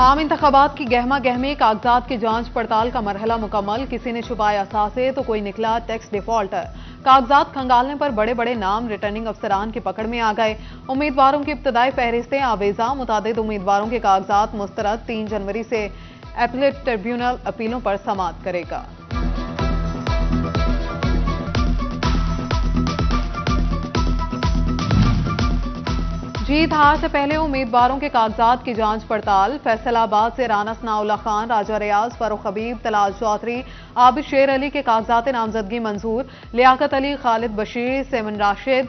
आम इंतखाबात की गहमा गहमी, कागजात की जांच पड़ताल का मरहला मुकम्मल। किसी ने छुपाए असासे तो कोई निकला टैक्स डिफॉल्टर। कागजात खंगालने पर बड़े बड़े नाम रिटर्निंग अफसरान की पकड़ में आ गए। उम्मीदवारों की इब्तदाई फहरिस्तें आवेजा। मुतादिद उम्मीदवारों के कागजात मुस्तरद। 3 जनवरी से एपलेट ट्रिब्यूनल अपीलों पर समाअत करेगा। जीत हार से पहले उम्मीदवारों के कागजात की जांच पड़ताल। फैसलाबाद से राना सनाउल्लाह खान, राजा रियाज, फारूक हबीब, तलाल चौधरी, आबिद शेर अली के कागजात नामजदगी मंजूर। लियाकत अली, खालिद बशीर, सेमन राशिद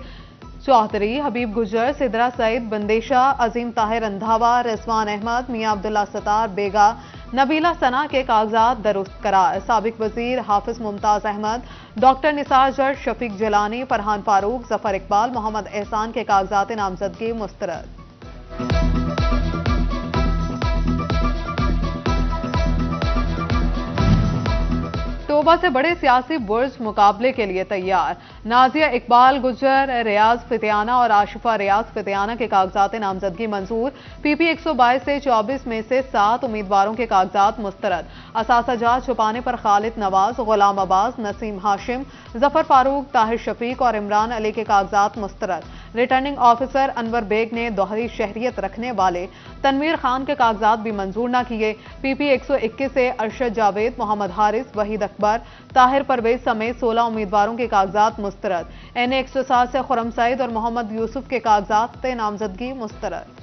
चौधरी, हबीब गुजर, सिदरा सईद, बंदेशा, अजीम ताहिर रंधावा, रिजवान अहमद, मियां अब्दुल्ला सतार बेगा, नबीला सना के कागजात दुरुस्त करार। साबिक वजीर हाफिज मुमताज अहमद, डॉक्टर निसार जट, शफीक जिलानी, फरहान फारूक, जफर इकबाल, मोहम्मद एहसान के कागजात नामजदगी मुस्तरद। तोबा से बड़े सियासी बुर्ज मुकाबले के लिए तैयार। नाजिया इकबाल गुजर, रियाज फितियाना और आशिफा रियाज फितियाना के कागजात नामजदगी मंजूर। पीपी 122 से 24 में से 7 उम्मीदवारों के कागजात मुस्तरद। असासाजात छुपाने पर खालिद नवाज, गुलाम अब्बास, नसीम हाशिम, जफर फारूक, ताहिर शफीक और इमरान अली के कागजात मुस्तरद। रिटर्निंग ऑफिसर अनवर बेग ने दोहरी शहरियत रखने वाले तनवीर खान के कागजात भी मंजूर न किए। पीपी 121 से अरशद जावेद, मोहम्मद हारिस, वहीद अकबर, ताहिर परवेज समेत 16 उम्मीदवारों के कागजात मुस्तरद। NA 107 से खुरम सईद और मोहम्मद यूसुफ के कागजात नामजदगी मुस्तरद।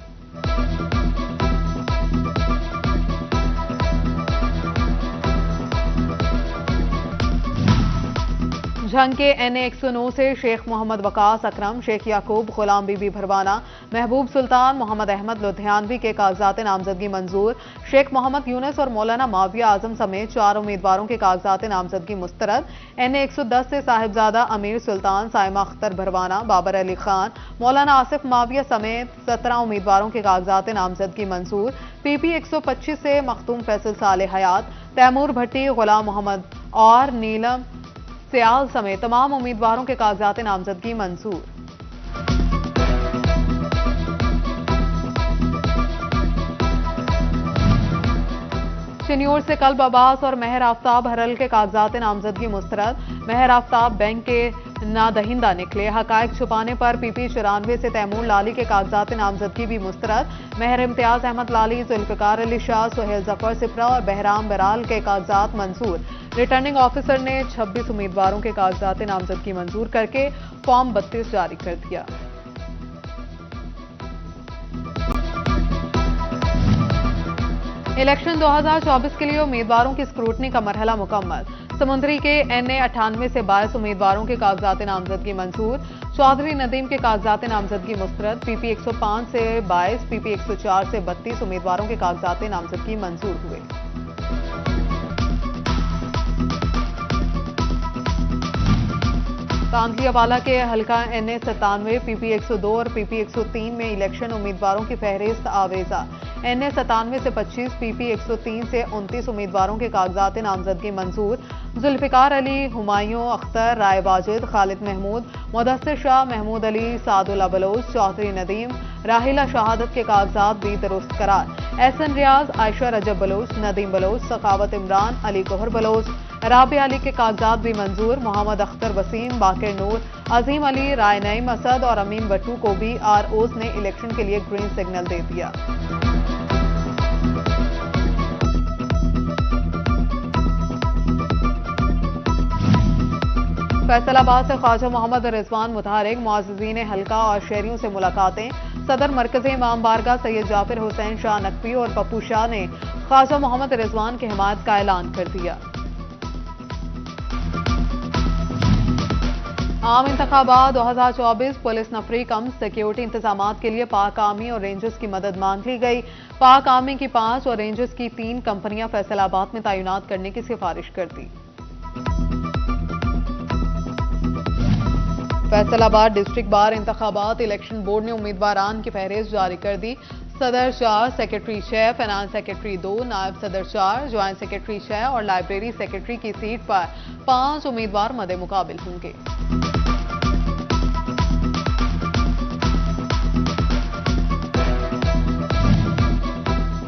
झंग के NA 109 से शेख मोहम्मद वकास अकरम, शेख याकूब, गुलाम बीबी भरवाना, महबूब सुल्तान, मोहम्मद अहमद लुधियानवी के कागजात नामजदगी मंजूर। शेख मोहम्मद यूनुस और मौलाना माविया आजम समेत 4 उम्मीदवारों के कागजात नामजदगी मुस्तरद। NA 110 से साहिबजादा अमीर सुल्तान, साइमा अख्तर भरवाना, बाबर अली खान, मौलाना आसिफ माविया समेत 17 उम्मीदवारों के कागजात नामजदगी मंजूर। PP 125 से मखदूम फैसल साले हयात, तैमूर भट्टी, गुलाम मोहम्मद और नीलम सियाल समेत तमाम उम्मीदवारों के कागजात नामजदगी मंजूर। चिन्योर से कल्ब अब्बास और मेहर आफ्ताब हरल के कागजात नामजदगी मुस्तरद। मेहर आफ्ताब बैंक के नादहिंदा निकले। हकायक छुपाने पर PP 94 से तैमूर लाली के कागजात नामजदगी भी मुस्तरद। मेहर इम्तियाज अहमद लाली, जुल्फिकार अली शाह, सुहेल जफर सिपरा और बहराम बराल के कागजात मंजूर। रिटर्निंग ऑफिसर ने 26 उम्मीदवारों के कागजात नामजदगी मंजूर करके फॉर्म 32 जारी कर दिया। इलेक्शन 2024 के लिए उम्मीदवारों की स्क्रूटनी का मरहला मुकम्मल। समुंदरी के NA 98 से 22 उम्मीदवारों के कागजात नामजदगी मंजूर। चौधरी नदीम के कागजात नामजदगी मुस्तरद। PP 105 से 22, PP 104 से 32 उम्मीदवारों के कागजात नामजदगी मंजूर हुए। कांधलियावाला के हल्का NA 97, PP 102 और PP 103 में इलेक्शन उम्मीदवारों की फहरिस्त आवेजा। NA 97 से 25, PP 103 से 29 उम्मीदवारों के कागजात नामजदगी मंजूर। जुल्फिकार अली, हुमायूं अख्तर, राय वाजिद, खालिद महमूद, मुदस्सिर शाह, महमूद अली, सादुल्ला बलोच, चौधरी नदीम, राहिला शहादत के कागजात भी दुरुस्त करार। एहसन रियाज, आयशा रजब बलोच, नदीम बलोच, सखावत इमरान, अली गौहर बलोच, राबिया अली के कागजात भी मंजूर। मोहम्मद अख्तर वसीम, बाकिर नूर, अजीम अली, राय नईम असद और अमीन बट्टू को भी ROs ने इलेक्शन के लिए ग्रीन सिग्नल दे दिया। फैसलाबाद से ख्वाजा मोहम्मद रिजवान मुतारिक, मुअज़्ज़िज़ीन हल्का और शहरियों से मुलाकातें। सदर मरकज़ी इमाम बारगाह सैयद जाफिर हुसैन शाह नकवी और पप्पू शाह ने ख्वाजा मोहम्मद रिजवान की हिमायत का ऐलान कर दिया। आम इंतखाबात 2024 पुलिस नफरी कम सिक्योरिटी इंतजामात के लिए पाक आर्मी और रेंजर्स की मदद मांग ली गई। पाक आर्मी की 5 और रेंजर्स की 3 कंपनियां फैसलाबाद में तैनात करने की सिफारिश कर दी। फैसलाबाद डिस्ट्रिक्ट बार इंतखाबात इलेक्शन बोर्ड ने उम्मीदवारान की फहरिस्त जारी कर दी। सदर 4, सेक्रेटरी 6, फाइनेंस सेक्रेटरी 2, नायब सदर 4, ज्वाइंट सेक्रेटरी 6 और लाइब्रेरी सेक्रेटरी की सीट पर 5 उम्मीदवार मद्दे मुकाबिल होंगे।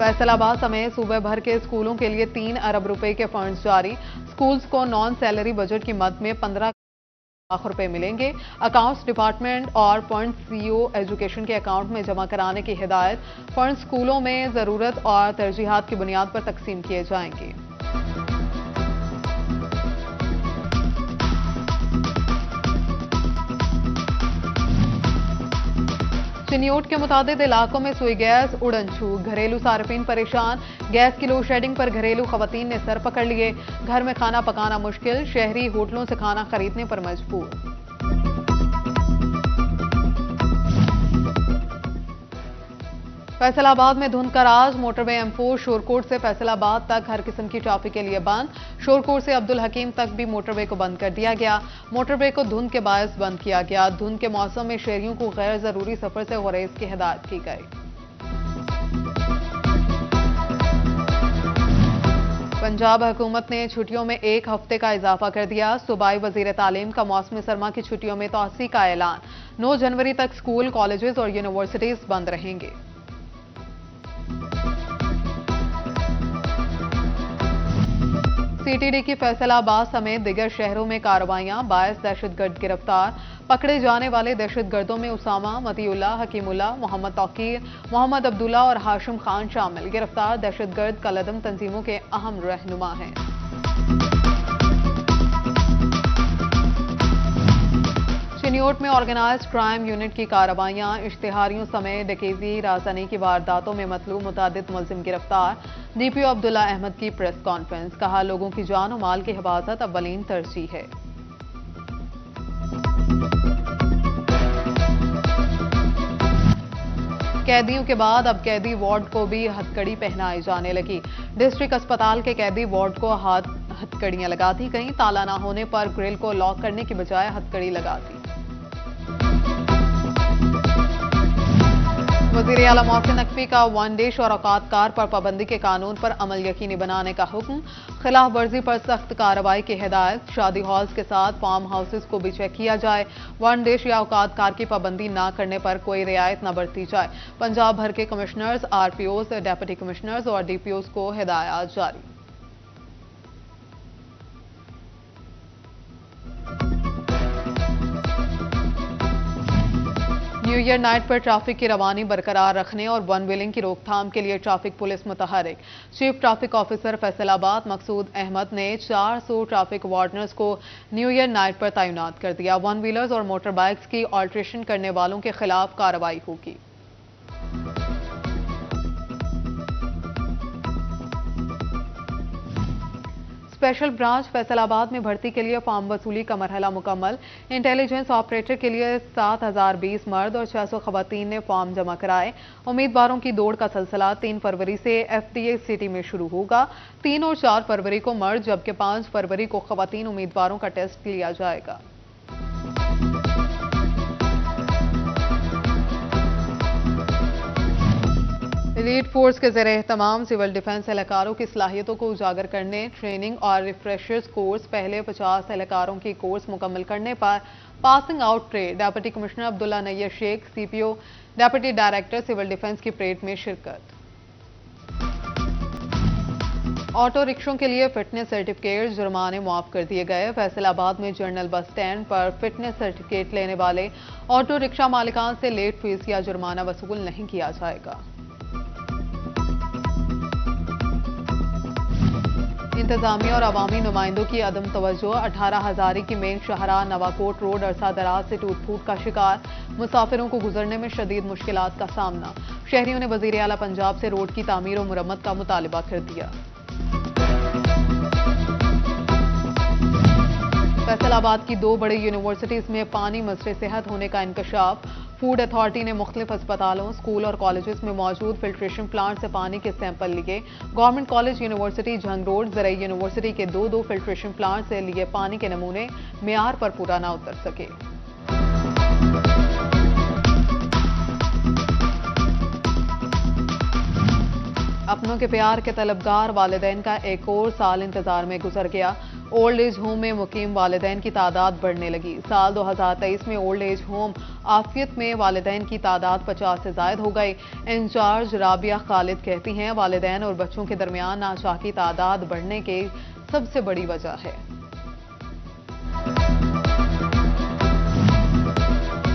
फैसलाबाद समेत सूबे भर के स्कूलों के लिए 3 अरब रुपए के फंड्स जारी। स्कूल्स को नॉन सैलरी बजट की मद में 15 लाख रुपए मिलेंगे। अकाउंट्स डिपार्टमेंट और फंड सीईओ एजुकेशन के अकाउंट में जमा कराने की हिदायत। फंड स्कूलों में जरूरत और तरजीहात की बुनियाद पर तकसीम किए जाएंगे। चिन्योट के मुताबिक इलाकों में सुई गैस उड़न छू। घरेलू सार्फिन परेशान। गैस की लोड शेडिंग पर घरेलू खवातीन ने सर पकड़ लिए। घर में खाना पकाना मुश्किल। शहरी होटलों से खाना खरीदने पर मजबूर। फैसलाबाद में धुंध का राज। मोटरवे M4 शोरकोट से फैसलाबाद तक हर किस्म की ट्रैफिक के लिए बंद। शोरकोट से अब्दुल हकीम तक भी मोटरवे को बंद कर दिया गया। मोटरवे को धुंध के बायस बंद किया गया। धुंध के मौसम में शहरियों को गैर जरूरी सफर से गुरेज की हिदायत की गई। पंजाब हुकूमत ने छुट्टियों में 1 हफ्ते का इजाफा कर दिया। सूबाई वजीर तालीम का मौसमी सरमा की छुट्टियों में तोसी का ऐलान। 9 जनवरी तक स्कूल, कॉलेजेस और यूनिवर्सिटीज बंद रहेंगे। सीटीडी की फैसलाबाद समेत दिगर शहरों में कार्रवाइयां। 22 दहशतगर्द गिरफ्तार। पकड़े जाने वाले दहशतगर्दों में उसामा, मतीउल्ला, हकीमुल्ला, मोहम्मद तौकीर, मोहम्मद अब्दुल्ला और हाशिम खान शामिल। गिरफ्तार दहशतगर्द कलदम तंजीमों के अहम रहनुमा हैं। चिन्योट में ऑर्गेनाइज्ड क्राइम यूनिट की कार्रवाइयां। इश्तिहारियों समेत डकैती, राजधानी की वारदातों में मतलूब मुतादिद मुलजिम गिरफ्तार। डीपीओ अब्दुल्ला अहमद की प्रेस कॉन्फ्रेंस। कहा, लोगों की जान और माल की हिफाजत अव्वलीन तरजीह है। कैदियों के बाद अब कैदी वार्ड को भी हथकड़ी पहनाई जाने लगी। डिस्ट्रिक्ट अस्पताल के कैदी वार्ड को हथकड़ियां लगा दी गईं। ताला न होने पर ग्रिल को लॉक करने की बजाय हथकड़ी लगा दी। वजीर आला मोहसिन नकवी का वन डिश और औकातकार पर पाबंदी के कानून पर अमल यकीनी बनाने का हुक्म। खिलाफ वर्जी पर सख्त कार्रवाई की हिदायत। शादी हॉल्स के साथ फार्म हाउसेस को भी चेक किया जाए। वन डिश या औकातकार की पाबंदी न करने पर कोई रियायत न बरती जाए। पंजाब भर के कमिश्नर्स, आरपीओज, डेप्यूटी कमिश्नर्स और डीपीओज को हिदायत जारी। न्यू ईयर नाइट पर ट्रैफिक की रवानी बरकरार रखने और वन व्हीलिंग की रोकथाम के लिए ट्रैफिक पुलिस मुतहरिक। Chief traffic officer Faisalabad Maqsood Ahmed ने 400 ट्रैफिक वार्डनर्स को न्यू ईयर नाइट पर तैनात कर दिया। वन व्हीलर्स और मोटर बाइक्स की ऑल्ट्रेशन करने वालों के खिलाफ कार्रवाई होगी। स्पेशल ब्रांच फैसलाबाद में भर्ती के लिए फॉर्म वसूली का मरहला मुकम्मल। इंटेलिजेंस ऑपरेटर के लिए 7020 मर्द और 600 खवातीन ने फॉर्म जमा कराए। उम्मीदवारों की दौड़ का सिलसिला 3 फरवरी से एफडीए सिटी में शुरू होगा। 3 और 4 फरवरी को मर्द जबकि 5 फरवरी को खवातीन उम्मीदवारों का टेस्ट लिया जाएगा। एलीट फोर्स के ज़रिए एहतमाम सिविल डिफेंस एहलकारों की सलाहियतों को उजागर करने, ट्रेनिंग और रिफ्रेशर्स कोर्स। पहले 50 एहलकारों की कोर्स मुकम्मल करने पर passing out parade. Deputy commissioner Abdullah Nayyar Sheikh, CPO, deputy director civil defence की परेड में शिरकत। ऑटो रिक्शों के लिए फिटनेस सर्टिफिकेट, जुर्माने मुआफ कर दिए गए। फैसलाबाद में जनरल बस स्टैंड पर फिटनेस सर्टिफिकेट लेने वाले ऑटो रिक्शा मालिकान से लेट फीस या जुर्माना वसूल नहीं किया जाएगा। इंतजामिया और अवामी नुमाइंदों की अदम तवज्जो। 18 हजारी की मेन शाहराह नवाकोट रोड अरसा दराज से टूट फूट का शिकार। मुसाफिरों को गुजरने में शदीद मुश्किलात का सामना। शहरियों ने वजीर आला पंजाब से रोड की तामीर और मुरम्मत का मुतालबा कर दिया। फैसलाबाद की 2 बड़ी यूनिवर्सिटीज में पानी मसले सेहत होने का इंकशाफ। फूड अथॉरिटी ने मुख्तलिफ अस्पतालों, स्कूल और कॉलेजेस में मौजूद फिल्ट्रेशन प्लांट से पानी के सैंपल लिए। Government college university Jhang road, ज़रई यूनिवर्सिटी के 2 फिल्ट्रेशन प्लांट से लिए पानी के नमूने मेयार पर पूरा न उतर सके। अपनों के प्यार के तलबगार वालिदैन का एक और साल इंतजार में गुजर गया। ओल्ड एज होम में मुकीम वालिदैन की तादाद बढ़ने लगी। साल 2023 में ओल्ड एज होम आफियत में वालिदैन की तादाद 50 से ज्यादा हो गई। इंचार्ज राबिया खालिद कहती हैं, वालिदैन और बच्चों के दरमियान नाशाह की तादाद बढ़ने की सबसे बड़ी वजह है।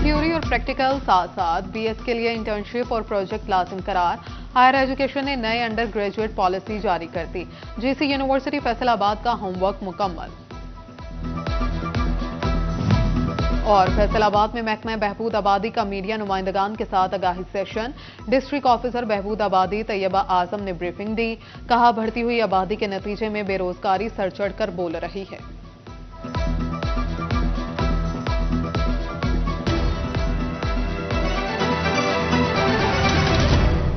थ्योरी और प्रैक्टिकल साथ साथ बीएस के लिए इंटर्नशिप और प्रोजेक्ट लाजिम करार। हायर एजुकेशन ने नए अंडर ग्रेजुएट पॉलिसी जारी कर दी। जीसी यूनिवर्सिटी फैसलाबाद का होमवर्क मुकम्मल। और फैसलाबाद में महकमा बहबूद आबादी का मीडिया नुमाइंदगान के साथ आगाही सेशन। डिस्ट्रिक्ट ऑफिसर बहबूद आबादी तैयबा आजम ने ब्रीफिंग दी। कहा, बढ़ती हुई आबादी के नतीजे में बेरोजगारी सर चढ़कर बोल रही है।